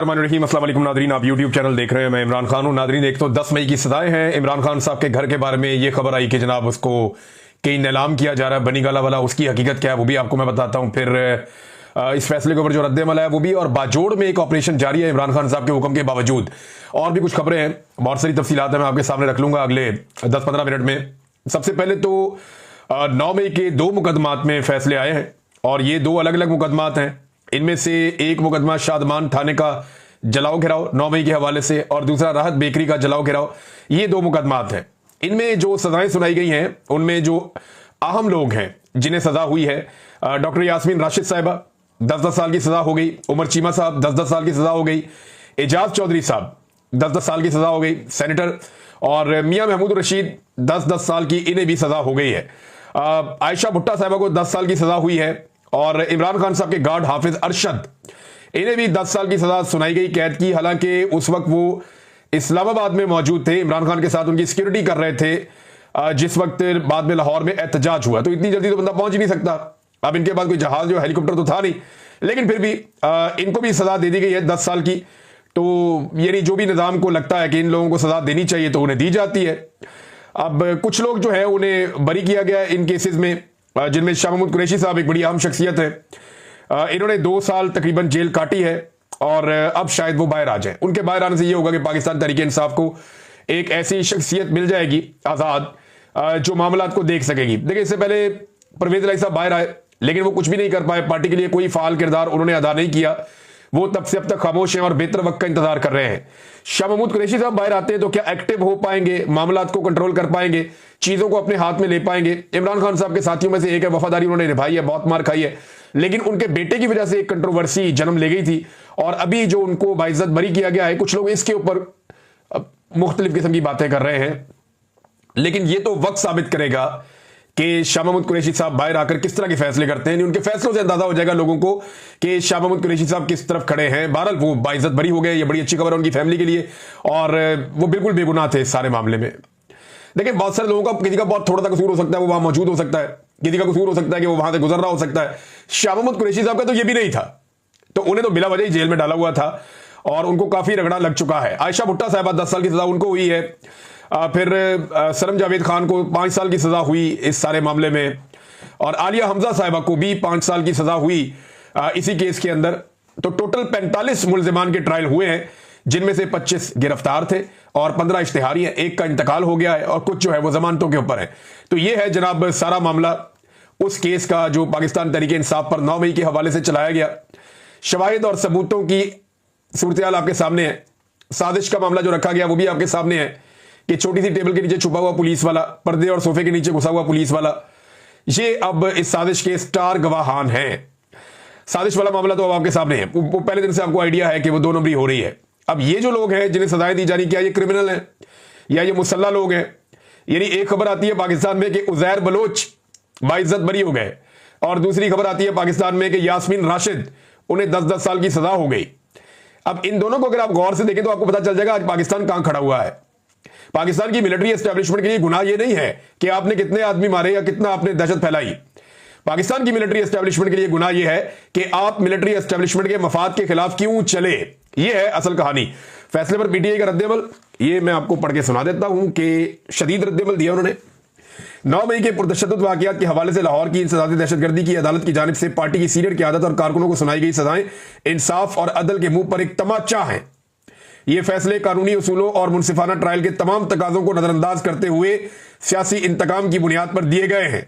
अस्सलाम वालेकुम नादरीन, आप यूट्यूब चैनल देख रहे हैं। मैं इमरान खान हूं। नादरीन, एक तो 10 मई की सदाएं हैं। इमरान खान साहब के घर के बारे में ये खबर आई कि जनाब उसको कहीं नीलाम किया जा रहा है, बनी गाला वाला। उसकी हकीकत क्या है वो भी आपको मैं बताता हूं। फिर इस फैसले के ऊपर जो रद्द अमल है वो भी, और बाजोड़ में एक ऑपरेशन जारी है इमरान खान साहब के हुक्म के बावजूद। और भी कुछ खबरें हैं, बहुत सारी तफसीलात है, मैं आपके सामने रख लूंगा अगले 10-15 मिनट में। सबसे पहले तो 9 मई के 2 मुकदमात में फैसले आए हैं, और ये 2 अलग अलग मुकदमात हैं। इनमें से एक मुकदमा शादमान थाने का जलाओ घिराव 9 मई के हवाले से, और दूसरा राहत बेकरी का जलाओ घिराव। ये 2 मुकदमात हैं। इनमें जो सजाएं सुनाई गई हैं उनमें जो अहम लोग हैं जिन्हें सजा हुई है, डॉक्टर यास्मीन राशिद साहिबा 10-10 साल की सजा हो गई, उमर चीमा साहब 10-10 साल की सजा हो गई, एजाज चौधरी साहब 10-10 साल की सजा हो गई सेनेटर, और मियां महमूद रशीद 10-10 साल की, इन्हें भी सजा हो गई है। आयशा भुट्टा साहिबा को 10 साल की सजा हुई है, और इमरान खान साहब के गार्ड हाफिज अरशद, इन्हें भी 10 साल की सजा सुनाई गई कैद की। हालांकि उस वक्त वो इस्लामाबाद में मौजूद थे, इमरान खान के साथ उनकी सिक्योरिटी कर रहे थे, जिस वक्त बाद में लाहौर में एहतजाज हुआ। तो इतनी जल्दी तो बंदा पहुंच ही नहीं सकता। अब इनके पास कोई जहाज जो हेलीकॉप्टर तो था नहीं, लेकिन फिर भी इनको भी सजा दे दी गई है 10 साल की। तो यानी जो भी निजाम को लगता है कि इन लोगों को सजा देनी चाहिए तो उन्हें दी जाती है। अब कुछ लोग जो है उन्हें बरी किया गया इन केसेस में, जिनमें शाह महमूद कुरैशी साहब एक बड़ी अहम शख्सियत है। इन्होंने 2 साल तकरीबन जेल काटी है, और अब शायद वो बाहर आ जाए। उनके बाहर आने से ये होगा कि पाकिस्तान तहरीक इंसाफ को एक ऐसी शख्सियत मिल जाएगी आजाद, जो मामलात को देख सकेगी। देखिए, इससे पहले परवेज इलाही साहब बाहर आए, लेकिन वो कुछ भी नहीं कर पाए। पार्टी के लिए कोई फाल किरदार उन्होंने अदा नहीं किया। वो तब से अब तक खामोश हैं और बेहतर वक्त का इंतजार कर रहे हैं। शाह महमूद कुरैशी साहब बाहर आते हैं तो क्या एक्टिव हो पाएंगे, मामलात को कंट्रोल कर पाएंगे, चीजों को अपने हाथ में ले पाएंगे? इमरान खान साहब के साथियों में से एक है, वफादारी उन्होंने निभाई है, बहुत मार खाई है, लेकिन उनके बेटे की वजह से एक कंट्रोवर्सी जन्म ले गई थी, और अभी जो उनको बाइज्जत बरी किया गया है, कुछ लोग इसके ऊपर मुख्तलिफ किस्म की बातें कर रहे हैं। लेकिन ये तो वक्त साबित करेगा कि शाह महमूद कुरैशी साहब बाहर आकर किस तरह के फैसले करते हैं। उनके फैसलों से अंदाजा हो जाएगा लोगों को कि शाह महमूद कुरैशी साहब किस तरफ खड़े हैं। बहरहाल वो बाइज्जत बरी हो गए, ये बड़ी अच्छी खबर है उनकी फैमिली के लिए, और वो बिल्कुल बेगुनाह थे इस सारे मामले में। देखिए, बहुत सारे लोगों का, किसी का बहुत थोड़ा सा कसूर हो सकता है, वो वहां मौजूद हो सकता है, किसी का कसूर हो सकता है कि वो वहां से गुजर रहा हो सकता है। शाह महमूद कुरैशी साहब का तो ये भी नहीं था, तो उन्हें तो बिला वजह ही जेल में डाला हुआ था, और उनको काफी रगड़ा लग चुका है। आयशा भुट्टा साहिबा 10 साल की सजा उनको हुई है। फिर सरम जावेद खान को 5 साल की सजा हुई इस सारे मामले में, और आलिया हमजा साहिबा को भी 5 साल की सजा हुई इसी केस के अंदर। तो टोटल 45 मुल्जिमान के ट्रायल हुए हैं, जिनमें से 25 गिरफ्तार थे और 15 इश्तिहारी हैं। एक का इंतकाल हो गया है, और कुछ जो है वो जमानतों के ऊपर है। तो ये है जनाब सारा मामला उस केस का जो पाकिस्तान तहरीक इंसाफ पर 9 मई के हवाले से चलाया गया। शवाहिद और सबूतों की सूरत आपके सामने है। साजिश का मामला जो रखा गया वो भी आपके सामने है कि छोटी सी टेबल के नीचे छुपा हुआ पुलिस वाला, पर्दे और सोफे के नीचे घुसा हुआ पुलिस वाला, ये अब इस साजिश के स्टार गवाहान हैं। साजिश वाला मामला तो अब आपके सामने है, वो पहले दिन से आपको आइडिया है कि वो 2 नंबरी हो रही है। अब ये जो लोग हैं जिन्हें सजाएं दी जा रही, क्या ये क्रिमिनल हैं या ये मुसल्ला लोग हैं? यानी एक खबर आती है पाकिस्तान में कि उजैर बलोच बाइज्जत बरी हो गए, और दूसरी खबर आती है पाकिस्तान में कि यास्मीन राशिद, उन्हें 10-10 साल की सजा हो गई। अब इन दोनों को अगर आप गौर से देखें तो आपको पता चल जाएगा आज पाकिस्तान कहां खड़ा हुआ है। पाकिस्तान की मिलिट्री एस्टेब्लिशमेंट के लिए गुनाह यह नहीं है कि आपने कितने आदमी मारे या कितना आपने दहशत फैलाई। पाकिस्तान की मिलिट्री एस्टेब्लिशमेंट के लिए गुनाह यह है कि आप मिलिट्री एस्टेब्लिशमेंट के मफाद के खिलाफ क्यों चले। यह है असल कहानी। फैसले पर पीटीआई का रद्दअमल, ये मैं आपको पढ़ के सुना देता हूं कि शदीद रद्दअमल दिया उन्होंने। 9 मई के पुरतशद्दुद वाकयात के हवाले से लाहौर की इंसदादी दहशतगर्दी की अदालत की जानिब से पार्टी की सीनियर क़यादत और कारकुनों को सुनाई गई सजाएं इंसाफ और अदल के मुंह पर एक तमाचा है। ये फैसले कानूनी उसूलों और मुनसिफाना ट्रायल के तमाम तकाजों को नजरअंदाज करते हुए सियासी इंतकाम की बुनियाद पर दिए गए हैं।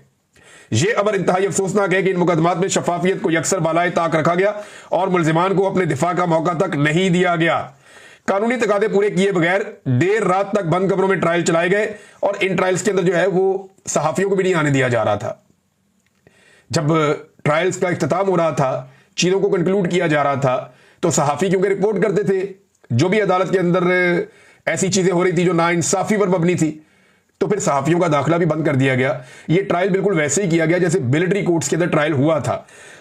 यह अमर इंतहाई अफसोसनाक है कि इन मुकदमात में शफाफियत को यकसर बालाए ताक रखा गया और मुल्जिमान को अपने दिफा का मौका तक नहीं दिया गया। कानूनी तकादे पूरे किए बगैर देर रात तक बंद कमरों में ट्रायल चलाए गए, और इन ट्रायल्स के अंदर जो है वो सहाफियों को भी नहीं आने दिया जा रहा था। जब ट्रायल्स का इख्तिताम हो रहा था, चीजों को कंक्लूड किया जा रहा था, तो सहाफी क्योंकि रिपोर्ट करते थे जो भी अदालत के अंदर ऐसी चीजें हो रही थी जो नाइंसाफी पर मबनी थी, तो फिर सहाफियों का दाखिला भी बंद कर दिया गया। ये ट्रायल बिल्कुल वैसे ही किया गया जैसे मिलिट्री कोर्ट्स के अंदर ट्रायल हुआ था।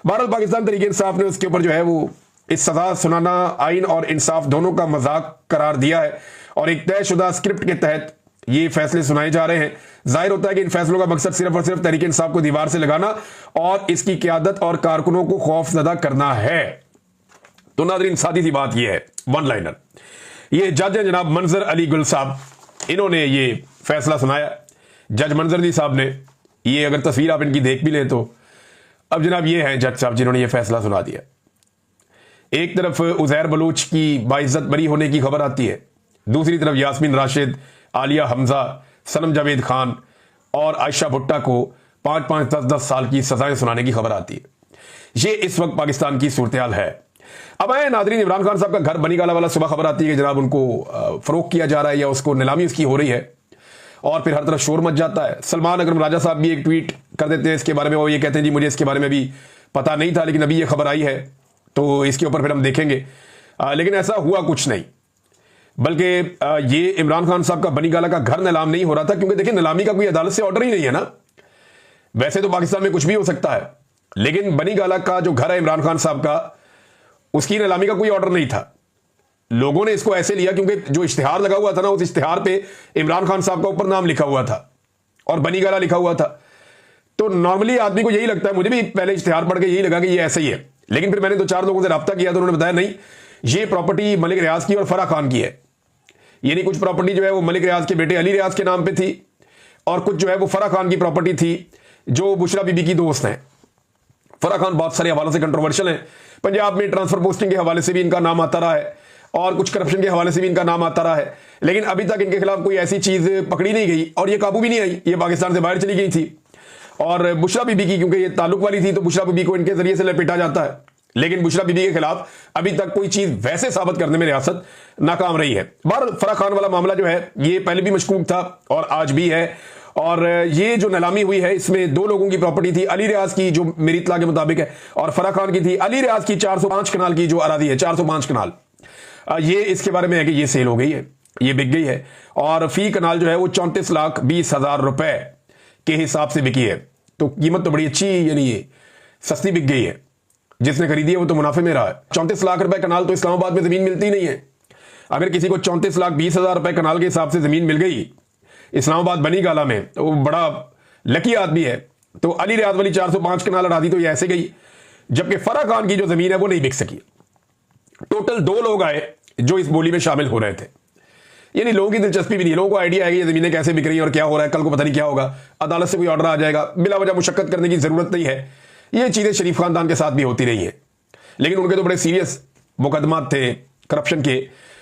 बहरहाल पाकिस्तान तहरीक इंसाफ ने उसके ऊपर जो है वो इस सजा सुनाना आइन और इंसाफ दोनों का मजाक करार दिया है, और एक तयशुदा स्क्रिप्ट के तहत ये फैसले सुनाए जा रहे हैं। जाहिर होता है कि इन फैसलों का मकसद सिर्फ और सिर्फ तहरीक इंसाफ को दीवार से लगाना और इसकी क़यादत और कारकुनों को खौफजदा करना है। तो नाज़रीन सादी सी बात यह है, वन लाइनर, ये जज हैं जनाब मंजर अली गुल साहब, इन्होंने ये फैसला सुनाया। जज मंजर जी साहब ने, ये अगर तस्वीर आप इनकी देख भी लें तो अब जनाब ये हैं जज साहब जिन्होंने ये फैसला सुना दिया। एक तरफ उज़ैर बलूच की बाइज्जत बरी होने की खबर आती है, दूसरी तरफ यास्मीन राशिद, आलिया हमजा, सनम जावेद खान और आयशा भुट्टा को 5-5, 10-10 साल की सजाएं सुनाने की खबर आती है। ये इस वक्त पाकिस्तान की सूरत-ए-हाल है। अब आए नाज़रीन, इमरान खान साहब का घर बनीगाला वाला, सुबह खबर आती है कि जनाब उनको फरोख्त किया जा रहा है या उसको नीलामी उसकी हो रही है, और फिर हर तरफ शोर मच जाता है। सलमान अकरम राजा साहब भी एक ट्वीट कर देते हैं इसके बारे में, वो ये कहते हैं जी मुझे इसके बारे में भी पता नहीं था, लेकिन अभी ये खबर आई है तो इसके ऊपर फिर हम देखेंगे। लेकिन ऐसा हुआ कुछ नहीं, बल्कि ये इमरान खान साहब का बनीगाला का घर नीलाम नहीं हो रहा था, क्योंकि देखिए नीलामी का कोई अदालत से ऑर्डर ही नहीं है ना। वैसे तो पाकिस्तान में कुछ भी हो सकता है, लेकिन बनीगाला का जो घर है इमरान खान साहब का, उसकी नीलामी का कोई ऑर्डर नहीं था। लोगों ने इसको ऐसे लिया क्योंकि जो इश्तिहार लगा हुआ था ना, उस इश्तिहार पे इमरान खान साहब का ऊपर नाम लिखा हुआ था और बनीगाला लिखा हुआ था। तो नॉर्मली आदमी को यही लगता है, मुझे भी पहले इश्तिहार पढ़ के यही लगा कि ये ऐसे ही है, लेकिन फिर मैंने 2-4 लोगों से रब्ता किया तो उन्होंने बताया नहीं, ये प्रॉपर्टी मलिक रियाज की और फराह खान की है। यानी कुछ प्रॉपर्टी जो है वो मलिक रियाज के बेटे अली रियाज के नाम पे थी, और कुछ जो है वो फराह खान की प्रॉपर्टी थी जो बुशरा बीबी की दोस्त हैं। फराह खान बहुत सारे हवालों से कंट्रोवर्शियल है, पंजाब में ट्रांसफर पोस्टिंग के हवाले से भी इनका नाम आता रहा है और कुछ करप्शन के हवाले से भी इनका नाम आता रहा है, लेकिन अभी तक इनके खिलाफ कोई ऐसी चीज पकड़ी नहीं गई और ये काबू भी नहीं आई, ये पाकिस्तान से बाहर चली गई थी। और बुशरा बीबी की क्योंकि ये ताल्लुक वाली थी तो बुशरा बीबी को इनके जरिए से लपेटा जाता है, लेकिन बुशरा बीबी के खिलाफ अभी तक कोई चीज वैसे साबित करने में रियासत नाकाम रही है। बहरहाल फराह खान वाला मामला जो है ये पहले भी मशकूक था और आज भी है, और ये जो नीलामी हुई है इसमें 2 लोगों की प्रॉपर्टी थी, अली रियाज की जो मेरी इत्तला के मुताबिक है, और फराह खान की थी। अली रियाज की 405 कनाल की जो अरादी है, 405 कनाल, ये इसके बारे में है कि ये सेल हो गई है, ये बिक गई है, और फी कनाल जो है वो 34,20,000 रुपए के हिसाब से बिकी है। तो कीमत तो बड़ी अच्छी, यानी ये सस्ती बिक गई है, जिसने खरीदी है वो तो मुनाफे में रहा है। 34 लाख रुपए कनाल तो इस्लामाबाद में जमीन मिलती नहीं है। अगर किसी को 34,20,000 रुपए कनाल के हिसाब से जमीन मिल गई इस्लामाबाद बनीगाला में तो वो बड़ा लकी आदमी है। तो अली रियाज वाली 405 कनाल अरादी तो ये ऐसे गई, जबकि फराह खान की जो जमीन है वो नहीं बिक सकी। टोटल 2 लोग आए जो इस बोली में शामिल हो रहे थे, यानी लोगों की दिलचस्पी भी नहीं, लोगों को आइडिया है कि ये जमीनें कैसे बिक रही हैं और क्या हो रहा है, कल को पता नहीं क्या होगा, अदालत से कोई ऑर्डर आ जाएगा, बिला वजह मुशक्कत करने की जरूरत नहीं है। ये चीजें शरीफ खानदान के साथ भी होती रही है, लेकिन उनके तो बड़े सीरियस मुकदमा थे करप्शन के।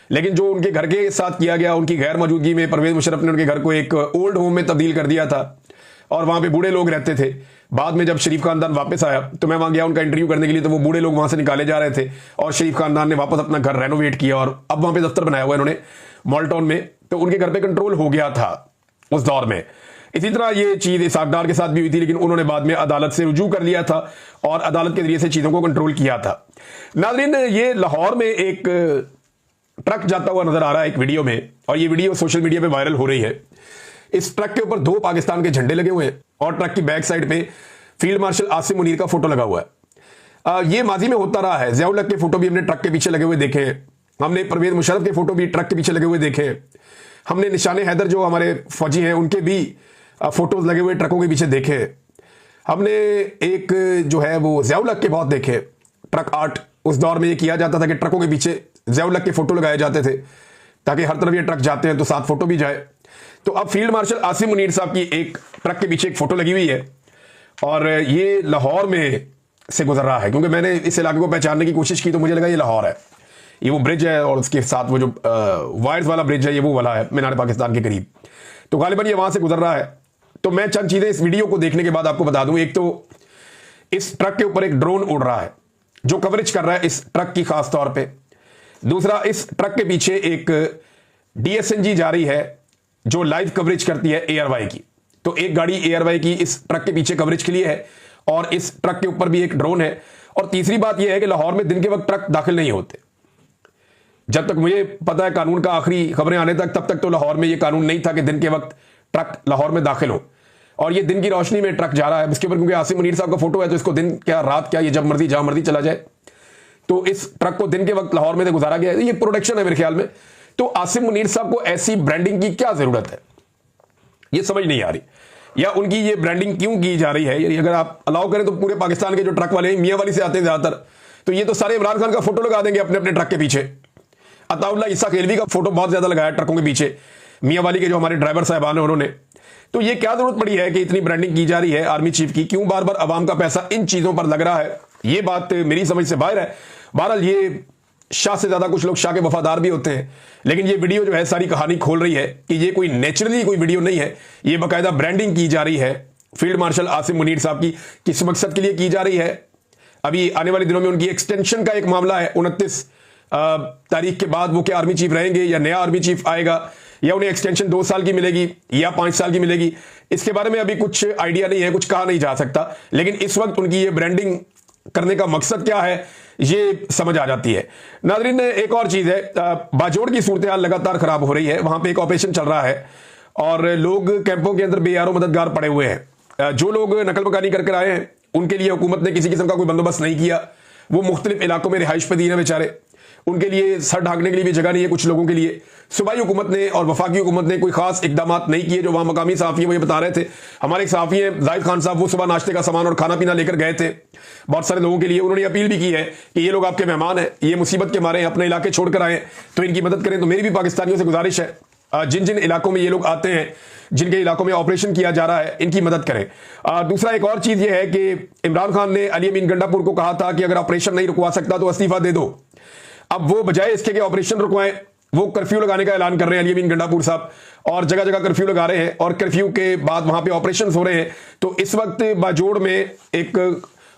लेकिन जो उनके घर के साथ किया गया, उनकी गैर मौजूदगी में परवेज मुशर्रफ ने उनके घर को एक ओल्ड होम में तब्दील कर दिया था और वहां पे बूढ़े लोग रहते थे। बाद में जब शरीफ खानदान वापस आया तो मैं वहां गया उनका इंटरव्यू करने के लिए, तो वो बूढ़े लोग वहां से निकाले जा रहे थे और शरीफ खानदान ने वापस अपना घर रेनोवेट किया और अब वहां पे दफ्तर बनाया हुआ इन्होंने मॉलटाउन में। तो उनके घर पे कंट्रोल हो गया था उस दौर में। इसी तरह ये चीज इसाक डार के साथ भी हुई थी, लेकिन उन्होंने बाद में अदालत से रुजू कर लिया था और अदालत के जरिए से चीजों को कंट्रोल किया था। नाज़रीन, ये लाहौर में एक ट्रक जाता हुआ नजर आ रहा है एक वीडियो में, और ये वीडियो सोशल मीडिया पे वायरल हो रही है। इस ट्रक के ऊपर 2 पाकिस्तान के झंडे लगे हुए हैं और ट्रक की बैक साइड पे फील्ड मार्शल आसिम मुनीर का फोटो लगा हुआ है। ये माजी में होता रहा है, ज़ियाउल हक के फोटो भी हमने ट्रक के पीछे लगे हुए देखे हैं, हमने परवेज मुशर्रफ के फोटो भी ट्रक के पीछे लगे हुए देखे हैं, हमने निशाने हैदर जो हमारे फौजी हैं उनके भी फोटोज लगे हुए ट्रकों के पीछे देखे हैं, हमने एक जो है वो ज़ियाउल हक के बहुत देखे ट्रक आर्ट। उस दौर में ये किया जाता था कि ट्रकों के पीछे ज़ियाउल हक के फोटो लगाए जाते थे ताकि हर तरफ ये ट्रक जाते हैं तो साथ फोटो भी जाए। तो अब फील्ड मार्शल आसिम मुनीर साहब की एक ट्रक के पीछे एक फोटो लगी हुई है और ये लाहौर में से गुजर रहा है, क्योंकि मैंने इस इलाके को पहचानने की कोशिश की तो मुझे लगा ये लाहौर है। ये वो ब्रिज है और उसके साथ वो जो वायर्स वाला ब्रिज है ये वो वाला है मीनार पाकिस्तान के करीब, तो गालिबन ये वहां से गुजर रहा है। तो मैं चंद चीजें इस वीडियो को देखने के बाद आपको बता दूं। एक तो इस ट्रक के ऊपर एक ड्रोन उड़ रहा है जो कवरेज कर रहा है इस ट्रक की खास तौर पे। दूसरा, इस ट्रक के पीछे एक DSNG जा रही है जो लाइव कवरेज करती है ARY की। तो एक गाड़ी ARY की इस ट्रक के पीछे कवरेज के लिए है और इस ट्रक के ऊपर भी एक ड्रोन है। और तीसरी बात यह है कि लाहौर में दिन के वक्त ट्रक दाखिल नहीं होते। जब तक मुझे पता है कानून का आखिरी खबरें आने तक, तब तक तो लाहौर में यह कानून नहीं था कि दिन के वक्त ट्रक लाहौर में दाखिल हो। और ये दिन की रोशनी में ट्रक जा रहा है उसके ऊपर, क्योंकि आसिम मुनीर साहब का फोटो है तो इसको दिन क्या रात क्या, ये जब मर्जी जहां मर्जी चला जाए। तो इस ट्रक को दिन के वक्त लाहौर में से गुजारा गया है, ये प्रोडक्शन है मेरे ख्याल में। तो आसिम मुनीर साहब को ऐसी ब्रांडिंग की क्या जरूरत है, ये समझ नहीं आ रही, या उनकी ये ब्रांडिंग क्यों की जा रही है। अगर आप अलाउ करें तो पूरे पाकिस्तान के जो ट्रक वाले मियां वाली से आते हैं ज्यादातर, तो ये तो सारे इमरान खान का फोटो लगा देंगे अपने अपने ट्रक के पीछे। अताउल्ला ईसा खेलवी का फोटो बहुत ज्यादा लगाया ट्रकों के पीछे, मियां वाली के जो हमारे ड्राइवर साहबान है उन्होंने। तो ये क्या जरूरत पड़ी है कि इतनी ब्रांडिंग की जा रही है आर्मी चीफ की? क्यों बार बार अवाम का पैसा इन चीजों पर लग रहा है? ये बात मेरी समझ से बाहर है। बहरहाल ये शाह से ज्यादा कुछ लोग शाह के वफादार भी होते हैं, लेकिन ये वीडियो जो है सारी कहानी खोल रही है कि ये कोई नेचुरली कोई वीडियो नहीं है, ये बाकायदा ब्रांडिंग की जा रही है फील्ड मार्शल आसिम मुनीर साहब की। किस मकसद के लिए की जा रही है? अभी आने वाले दिनों में उनकी एक्सटेंशन का एक मामला है। 29 तारीख के बाद वो क्या आर्मी चीफ रहेंगे या नया आर्मी चीफ आएगा, या उन्हें एक्सटेंशन 2 साल की मिलेगी या 5 साल की मिलेगी, इसके बारे में अभी कुछ आइडिया नहीं है, कुछ कहा नहीं जा सकता। लेकिन इस वक्त उनकी ये ब्रांडिंग करने का मकसद क्या है ये समझ आ जाती है। नाज़रीन, एक और चीज है, बाजोड़ की सूरत हाल लगातार खराब हो रही है। वहां पे एक ऑपरेशन चल रहा है और लोग कैंपों के अंदर बेयारो मददगार पड़े हुए हैं। जो लोग नकल मकानी करके आए हैं उनके लिए हुकूमत ने किसी किस्म का कोई बंदोबस्त नहीं किया। वो मुख्तलिफ इलाकों में रिहाइश पजीर हैं बेचारे, उनके लिए सर ढांकने के लिए भी जगह नहीं है कुछ लोगों के लिए। सूबाई हुकूमत ने और वफाकी हुकूमत ने कोई खास इकदाम नहीं किए। जो वहां मकामी सहाफ़ी वो ये बता रहे थे, हमारे एक सहाफ़ी हैं जाहिद खान साहब, वो सुबह नाश्ते का सामान और खाना पीना लेकर गए थे बहुत सारे लोगों के लिए। उन्होंने अपील भी की है कि ये लोग आपके मेहमान हैं, ये मुसीबत के मारे अपने इलाके छोड़कर आए तो इनकी मदद करें। तो मेरी भी पाकिस्तानियों से गुजारिश है, जिन जिन इलाकों में ये लोग आते हैं, जिनके इलाकों में ऑपरेशन किया जा रहा है, इनकी मदद करें। दूसरा एक और चीज ये है कि इमरान खान ने अली अमीन गंडापुर को कहा था कि अगर ऑपरेशन नहीं रुकवा सकता तो इस्तीफा दे दो। अब वो बजाय इसके कि ऑपरेशन रुकवाएं, वो कर्फ्यू लगाने का ऐलान कर रहे हैं अली अमीन गंडापुर साहब, और जगह जगह कर्फ्यू लगा रहे हैं और कर्फ्यू के बाद वहां पे ऑपरेशन हो रहे हैं। तो इस वक्त बाजोड़ में एक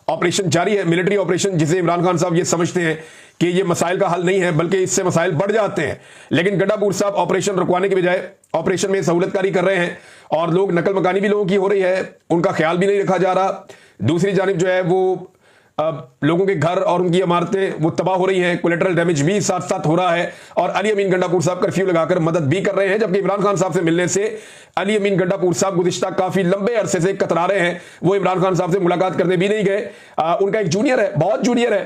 ऑपरेशन जारी है, मिलिट्री ऑपरेशन, जिसे इमरान खान साहब ये समझते हैं कि ये मसाइल का हल नहीं है बल्कि इससे मसाइल बढ़ जाते हैं। लेकिन गंडापुर साहब ऑपरेशन रुकवाने के बजाय ऑपरेशन में सहूलतकारी कर रहे हैं और लोग नकल मकानी भी लोगों की हो रही है, उनका ख्याल भी नहीं रखा जा रहा। दूसरी जानिब जो है वो लोगों के घर और उनकी इमारतें वो तबाह हो रही हैं, कोलेटरल डैमेज भी साथ साथ हो रहा है। और अली अमीन गंडापुर साहब कर्फ्यू लगाकर मदद भी कर रहे हैं, जबकि इमरान खान साहब से मिलने से अली अमीन गंडापुर साहब गुज़िश्ता काफी लंबे अरसे से कतरा रहे हैं। वो इमरान खान साहब से मुलाकात करने भी नहीं गए। उनका एक जूनियर है, बहुत जूनियर है,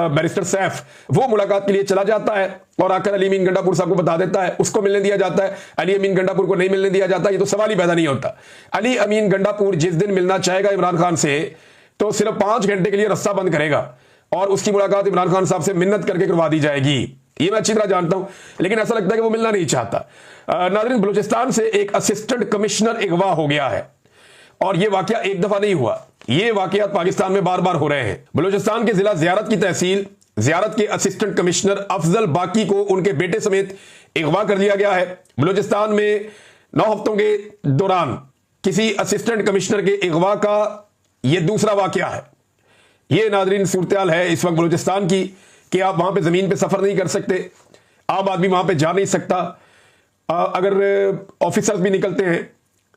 बैरिस्टर सैफ, वो मुलाकात के लिए चला जाता है और आकर अली अमीन गंडापुर साहब को बता देता है, उसको मिलने दिया जाता है, अली अमीन गंडापुर को नहीं मिलने दिया जाता। ये तो सवाल ही पैदा नहीं होता। अली अमीन गंडापुर जिस दिन मिलना चाहेगा इमरान खान से तो सिर्फ 5 घंटे के लिए रास्ता बंद करेगा और उसकी मुलाकात इमरान खान साहब से मिन्नत करके करवा दी जाएगी। ये मैं अच्छी तरह जानता हूं, लेकिन ऐसा लगता है कि वो मिलना नहीं चाहता। नाज़रीन, बलूचिस्तान से एक असिस्टेंट कमिश्नर अगवा हो गया है और यह वाकया एक दफा नहीं हुआ, ये वाकयात पाकिस्तान में बार बार हो रहे हैं। बलूचिस्तान के जिला ज़ियारत की तहसील ज़ियारत के असिस्टेंट कमिश्नर अफजल बाकी को उनके बेटे समेत अगवा कर लिया गया है। बलूचिस्तान में 9 हफ्तों के दौरान किसी असिस्टेंट कमिश्नर के अगवा का यह दूसरा वाकया है। यह नाज़रीन सूरत हाल है इस वक्त बलूचिस्तान की कि आप वहां पे जमीन पे सफर नहीं कर सकते, आम आदमी वहां पे जा नहीं सकता। अगर ऑफिसर्स भी निकलते हैं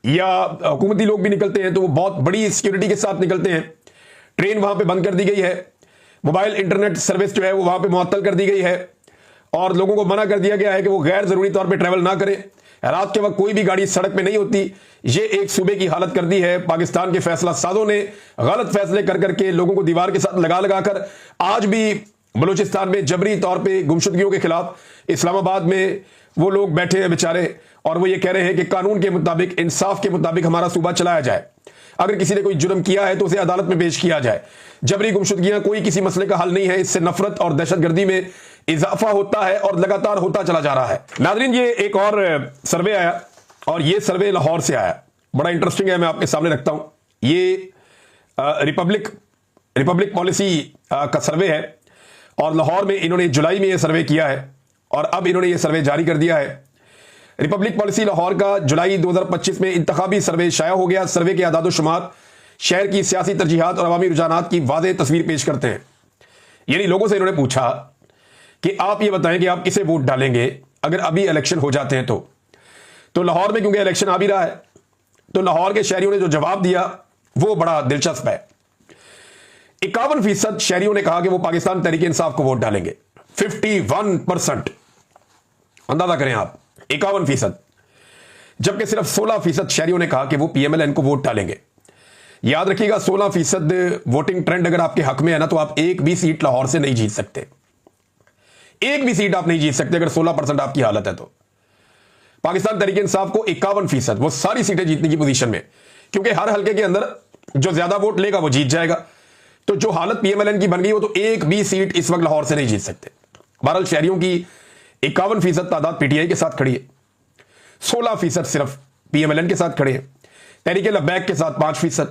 या हुकूमती लोग भी निकलते हैं तो वो बहुत बड़ी सिक्योरिटी के साथ निकलते हैं। ट्रेन वहां पे बंद कर दी गई है, मोबाइल इंटरनेट सर्विस जो है वो वहां पे मुअत्तल कर दी गई है और लोगों को मना कर दिया गया है कि वो गैर जरूरी तौर पे ट्रैवल ना करें। रात के वक्त कोई भी गाड़ी सड़क पे नहीं होती। ये एक सूबे की हालत कर दी है पाकिस्तान के फैसला साजों ने, गलत फैसले कर करके लोगों को दीवार के साथ लगा लगा कर। आज भी बलूचिस्तान में जबरी तौर पे गुमशुदगियों के खिलाफ इस्लामाबाद में वो लोग बैठे हैं बेचारे और वो ये कह रहे हैं कि कानून के मुताबिक, इंसाफ के मुताबिक हमारा सूबा चलाया जाए। अगर किसी ने कोई जुर्म किया है तो उसे अदालत में पेश किया जाए। जबरी गुमशुदगियां कोई किसी मसले का हल नहीं है, इससे नफरत और दहशतगर्दी में इजाफा होता है और लगातार होता चला जा रहा है। नाज़रीन, ये एक और सर्वे आया और ये सर्वे लाहौर से आया, बड़ा इंटरेस्टिंग है, मैं आपके सामने रखता हूं। ये रिपब्लिक पॉलिसी का सर्वे है और लाहौर में इन्होंने जुलाई में यह सर्वे किया है और अब इन्होंने यह सर्वे जारी कर दिया है। रिपब्लिक पॉलिसी लाहौर का जुलाई 2025 में इंतखाबी सर्वे शाया हो गया। सर्वे के आदाद शुमार शहर की सियासी तरजीहात और अवामी रुझानात की वाज़ेह तस्वीर पेश करते हैं। यानी लोगों से इन्होंने पूछा कि आप ये बताएं कि आप किसे वोट डालेंगे अगर अभी इलेक्शन हो जाते हैं तो लाहौर में क्योंकि इलेक्शन आ भी रहा है तो लाहौर के शहरियों ने जो जवाब दिया वो बड़ा दिलचस्प है। 51% शहरियों ने कहा कि वो पाकिस्तान तहरीक इंसाफ को वोट डालेंगे। 51%, अंदाजा करें आप, 51%। जबकि सिर्फ 16% शहरियों ने कहा कि वो PMLN को वोट डालेंगे। याद रखिएगा, 16% वोटिंग ट्रेंड अगर आपके हक में है ना तो आप एक भी सीट लाहौर से नहीं जीत सकते। एक भी सीट आप नहीं जीत सकते अगर 16% आपकी हालत है तो। पाकिस्तान तहरीक इंसाफ को 51%, वो सारी सीटें जीतने की पोजीशन में, क्योंकि हर हल्के के अंदर जो ज्यादा वोट लेगा वो जीत जाएगा। तो जो हालत पीएमएलएन की बन गई, वो तो एक भी सीट इस वक्त लाहौर से नहीं जीत सकते। बहरहाल शहरियों की 51% तादाद पीटीआई के साथ खड़ी है, 16% सिर्फ पीएमएलएन के साथ खड़े हैं, तहरीक लब्बैक के साथ 5%,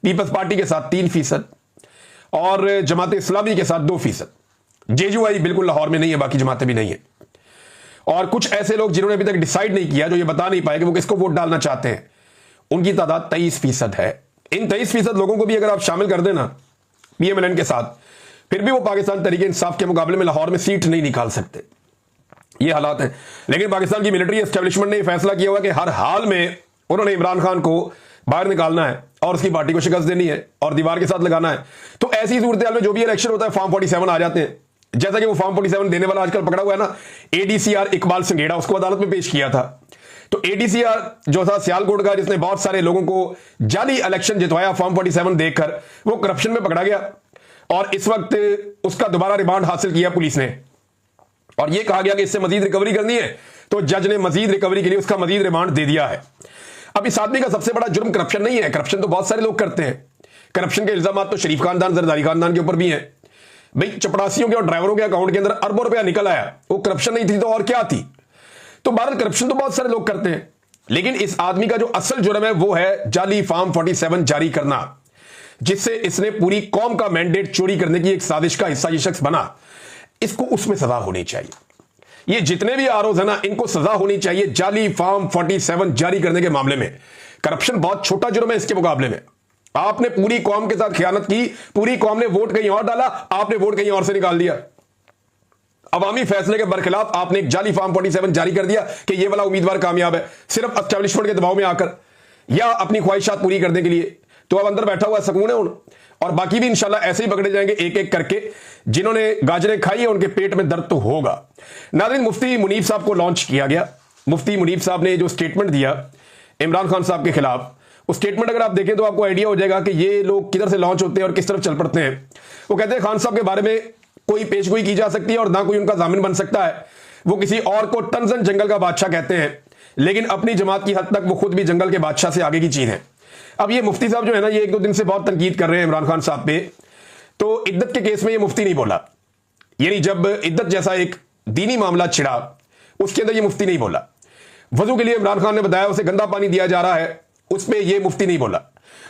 पीपल्स पार्टी के साथ 3% और जमात इस्लामी के साथ 2%। जेयूआई बिल्कुल लाहौर में नहीं है, बाकी जमातें भी नहीं है। और कुछ ऐसे लोग जिन्होंने अभी तक डिसाइड नहीं किया, जो ये बता नहीं पाए कि वो किसको वोट डालना चाहते हैं, उनकी तादाद 23% है। इन 23% लोगों को भी अगर आप शामिल कर देना पीएमएलएन के साथ, फिर भी वो पाकिस्तान तहरीक इंसाफ के मुकाबले में लाहौर में सीट नहीं निकाल सकते। ये हालात हैं। लेकिन पाकिस्तान की मिलिट्री एस्टेब्लिशमेंट ने फैसला किया हुआ कि हर हाल में उन्होंने इमरान खान को बाहर निकालना है और उसकी पार्टी को शिकस्त देनी है और दीवार के साथ लगाना है। तो ऐसी सूरत में जो भी इलेक्शन होता है, फॉर्म 47 आ जाते हैं। जैसा कि वो फॉर्म 47 देने वाला आजकल पकड़ा हुआ है ना, एडीसीआर इकबाल संघेड़ा, उसको अदालत में पेश किया था। तो एडीसीआर जो था सियालकोट का, जिसने बहुत सारे लोगों को जाली इलेक्शन जितवाया फॉर्म 47 देखकर, वो करप्शन में पकड़ा गया और इस वक्त उसका दोबारा रिमांड हासिल किया पुलिस ने। और यह कहा गया कि इससे मजीद रिकवरी करनी है, तो जज ने मजीद रिकवरी के लिए उसका मजीद रिमांड दे दिया है। अब इस आदमी का सबसे बड़ा जुर्म करप्शन नहीं है, करप्शन तो बहुत सारे लोग करते हैं। करप्शन के इल्जाम तो शरीफ खानदान, जरदारी खानदान के ऊपर भी हैं। भाई चपड़ासियों के और ड्राइवरों के अकाउंट के अंदर अरबों रुपया निकल आया, वो करप्शन नहीं थी तो और क्या थी? तो बहरहाल करप्शन तो बहुत सारे लोग करते हैं, लेकिन इस आदमी का जो असल जुर्म है वो है जाली फॉर्म 47 जारी करना, जिससे इसने पूरी कौम का मैंडेट चोरी करने की एक साजिश का हिस्सा ये शख्स बना। इसको उसमें सजा होनी चाहिए। ये जितने भी आरोप है ना, इनको सजा होनी चाहिए जाली फॉर्म 47 जारी करने के मामले में। करप्शन बहुत छोटा जुर्म है इसके मुकाबले में। आपने पूरी कौम के साथ खियानत की, पूरी कौम ने वोट कहीं और डाला, आपने वोट कहीं और से निकाल दिया। अवामी फैसले के बरखिलाफ आपने एक जाली फॉर्म 47 जारी कर दिया कि ये वाला उम्मीदवार कामयाब है, सिर्फ एस्टेब्लिशमेंट के दबाव में आकर या अपनी ख्वाहिशात पूरी करने के लिए। तो अब अंदर बैठा हुआ सुकून है और बाकी भी इंशाल्लाह ऐसे ही पकड़े जाएंगे एक एक करके। जिन्होंने गाजरें खाई है उनके पेट में दर्द तो होगा। नाज़रीन, मुफ्ती मुनीब साहब को लॉन्च किया गया। मुफ्ती मुनीब साहब ने जो स्टेटमेंट दिया इमरान खान साहब के खिलाफ, उस स्टेटमेंट अगर आप देखें तो आपको आइडिया हो जाएगा कि ये लोग किधर से लॉन्च होते हैं और किस तरफ चल पड़ते हैं। वो कहते हैं खान साहब के बारे में कोई पेशगोई की जा सकती है और ना कोई उनका जामिन बन सकता है। वो किसी और को तंजन जंगल का बादशाह कहते हैं, लेकिन अपनी जमात की हद तक वो खुद भी जंगल के बादशाह से आगे की चीज है। अब ये मुफ्ती साहब जो है ना, ये एक दो दिन से बहुत तनकीद कर रहे हैं इमरान खान साहब पे। तो इद्दत के केस में ये मुफ्ती नहीं बोला, यानी जब इद्दत जैसा एक दीनी मामला छिड़ा उसके अंदर ये मुफ्ती नहीं बोला। वजू के लिए इमरान खान ने बताया उसे गंदा पानी दिया जा रहा है, उसमें ये मुफ्ती नहीं बोला।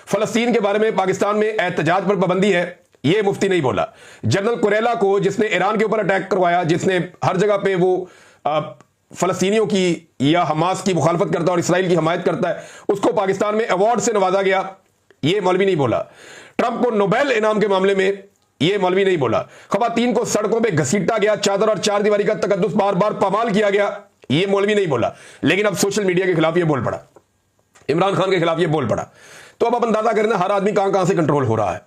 फलस्तीन के बारे में पाकिस्तान में एहतजाज पर पाबंदी है, ये मुफ्ती नहीं बोला। जनरल कुरेला को, जिसने ईरान के ऊपर अटैक करवाया, जिसने हर जगह पे वो फलस्तीनियों की या हमास की मुखालफत करता है और इसराइल की हमायत करता है, उसको पाकिस्तान में अवार्ड से नवाजा गया, ये मौलवी नहीं बोला। ट्रंप को नोबेल इनाम के मामले में ये मौलवी नहीं बोला। खवातीन को सड़कों पे घसीटा गया, चादर और चार दीवारी का तकद्दुस बार बार पामाल किया गया, ये मौलवी नहीं बोला। लेकिन अब सोशल मीडिया के खिलाफ ये बोल पड़ा, इमरान खान के खिलाफ ये बोल पड़ा। तो अब आप अंदाजा करें हर आदमी कहां कहां से कंट्रोल हो रहा है।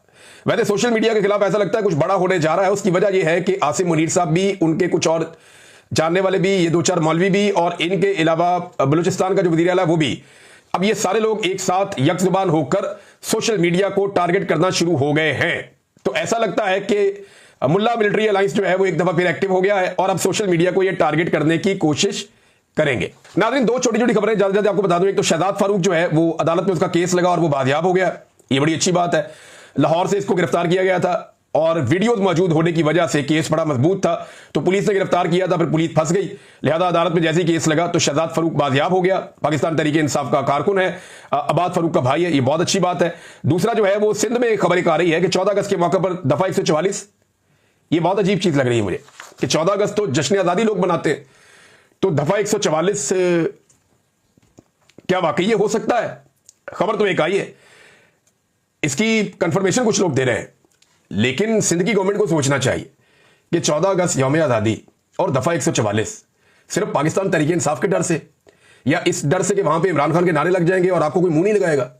वैसे सोशल मीडिया के खिलाफ ऐसा लगता है कुछ बड़ा होने जा रहा है। उसकी वजह यह है कि आसिम मुनीर साहब भी, उनके कुछ और जानने वाले भी, ये दो चार मौलवी भी, और इनके अलावा बलूचिस्तान का जो वज़ीर आला है वो भी, अब ये सारे लोग एक साथ यकजुबान होकर सोशल मीडिया को टारगेट करना शुरू हो गए हैं। तो ऐसा लगता है कि मुल्ला मिलिट्री अलायंस जो है वो एक दफा फिर एक्टिव हो गया है और अब सोशल मीडिया को ये टारगेट करने की कोशिश करेंगे। नाज़रीन, दो छोटी छोटी खबरें जल्द आपको बता दूं। एक तो शहजाद फारूक जो है वो अदालत में उसका केस लगा और वो बाजियाब हो गया, ये बड़ी अच्छी बात है। लाहौर से इसको गिरफ्तार किया गया था और वीडियोज मौजूद होने की वजह से केस बड़ा मजबूत था, तो पुलिस ने गिरफ्तार किया था, फिर पुलिस फंस गई, लिहाजा अदालत में जैसे ही केस लगा तो शहजाद फारूक बाजियाब हो गया। पाकिस्तान तहरीक इंसाफ का कारकुन है, अबाद फारूक का भाई है, ये बहुत अच्छी बात है। दूसरा जो है वो सिंध में एक खबर एक आ रही है कि 14 अगस्त के मौके पर दफा 144, ये बहुत अजीब चीज लग रही है मुझे कि 14 अगस्त तो जश्न आजादी लोग मनाते हैं, तो दफा 144 क्या वाकई ये हो सकता है? खबर तो एक आई है, इसकी कंफर्मेशन कुछ लोग दे रहे हैं, लेकिन सिंध की गवर्नमेंट को सोचना चाहिए कि 14 अगस्त यौम आज़ादी और दफा 144 सिर्फ पाकिस्तान तहरीक इंसाफ के डर से, या इस डर से कि वहां पे इमरान खान के नारे लग जाएंगे और आपको कोई मुंह नहीं लगाएगा।